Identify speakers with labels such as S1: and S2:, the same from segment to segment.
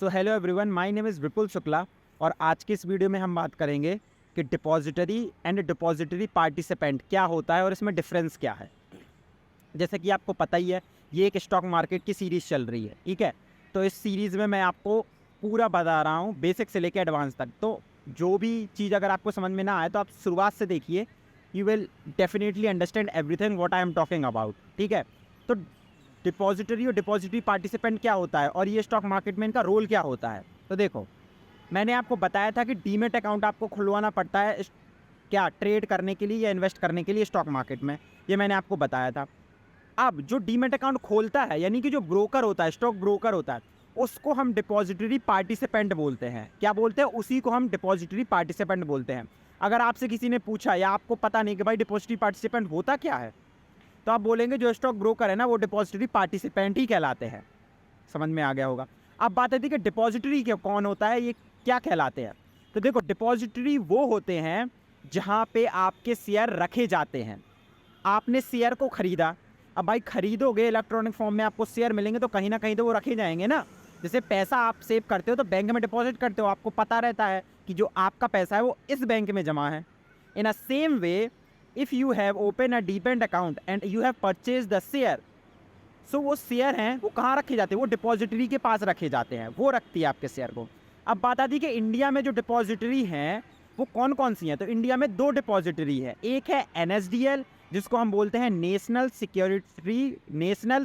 S1: So hello everyone, my name is Vipul Shukla और आज की इस वीडियो में हम बात करेंगे कि डिपॉजिटरी एंड डिपॉजिटरी पार्टिसिपेंट क्या होता है और इसमें डिफरेंस क्या है। जैसे कि आपको पता ही है, ये एक स्टॉक मार्केट की सीरीज़ चल रही है, ठीक है। तो इस सीरीज़ में मैं आपको पूरा बता रहा हूँ, बेसिक से लेकर एडवांस तक। तो जो भी चीज़ अगर आपको समझ में ना आए तो आप शुरुआत से देखिए, you will definitely understand everything what I am talking about, ठीक है। तो डिपॉजिटरी और डिपॉजिटरी पार्टिसिपेंट क्या होता है और ये स्टॉक मार्केट में इनका रोल क्या होता है। तो देखो, मैंने आपको बताया था कि डीमेट अकाउंट आपको खुलवाना पड़ता है क्या ट्रेड करने के लिए या इन्वेस्ट करने के लिए स्टॉक मार्केट में, ये मैंने आपको बताया था। अब जो डीमेट अकाउंट खोलता है, यानी कि जो ब्रोकर होता है, स्टॉक ब्रोकर होता है, उसको हम डिपॉजिटरी पार्टिसिपेंट बोलते हैं। क्या बोलते हैं? उसी को हम डिपॉजिटरी पार्टिसिपेंट बोलते हैं। अगर आपसे किसी ने पूछा या आपको पता नहीं कि भाई डिपॉजिटरी पार्टिसिपेंट होता क्या है, तो आप बोलेंगे जो स्टॉक ब्रोकर है ना, वो डिपॉजिटरी पार्टिसिपेंट ही कहलाते हैं। समझ में आ गया होगा। अब बात आती है कि डिपॉजिटरी क्या कौन होता है, ये क्या कहलाते हैं। तो देखो, डिपॉजिटरी वो होते हैं जहाँ पे आपके शेयर रखे जाते हैं। आपने शेयर को खरीदा, अब भाई खरीदोगे, इलेक्ट्रॉनिक फॉर्म में आपको शेयर मिलेंगे तो कहीं ना कहीं तो वो रखे जाएंगे ना। जैसे पैसा आप सेव करते हो तो बैंक में डिपॉजिट करते हो, आपको पता रहता है कि जो आपका पैसा है वो इस बैंक में जमा है। In a same way, if you have open a depend account and you have purchase the share, so वो शेयर हैं वो कहाँ रखे जाते हैं? वो डिपॉजिटरी के पास रखे जाते हैं, वो रखती है आपके शेयर को। अब बात आती है कि इंडिया में जो डिपॉजिटरी हैं वो कौन कौन सी हैं। तो इंडिया में दो डिपॉजिटरी है, एक है एनएसडीएल जिसको हम बोलते हैं नेशनल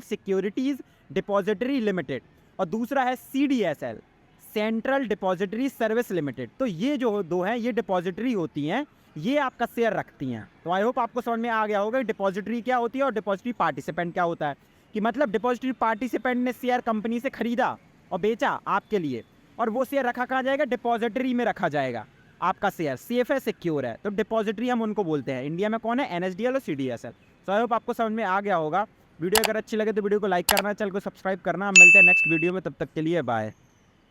S1: सिक्योरिटीज़ डिपॉजिटरी लिमिटेड, और दूसरा है CDSL, central depository service limited. तो ये जो दो हैं ये डिपॉजिटरी होती हैं, ये आपका शेयर रखती हैं। तो आई होप आपको समझ में आ गया होगा डिपॉजिटरी क्या होती है और डिपॉजिटरी पार्टिसिपेंट क्या होता है। कि मतलब डिपॉजिटरी पार्टिसिपेंट ने शेयर कंपनी से खरीदा और बेचा आपके लिए, और वो शेयर रखा कहाँ जाएगा? डिपॉजिटरी में रखा जाएगा। आपका शेयर सेफ है, सिक्योर है, तो डिपॉजिटरी हम उनको बोलते हैं। इंडिया में कौन है? एनएसडीएल और सीडीएसएल। सो आई होप आपको समझ में आ गया होगा। वीडियो अगर अच्छी लगे तो वीडियो को लाइक करना, चैनल को सब्सक्राइब करना। हम मिलते हैं नेक्स्ट वीडियो में, तब तक के लिए बाय।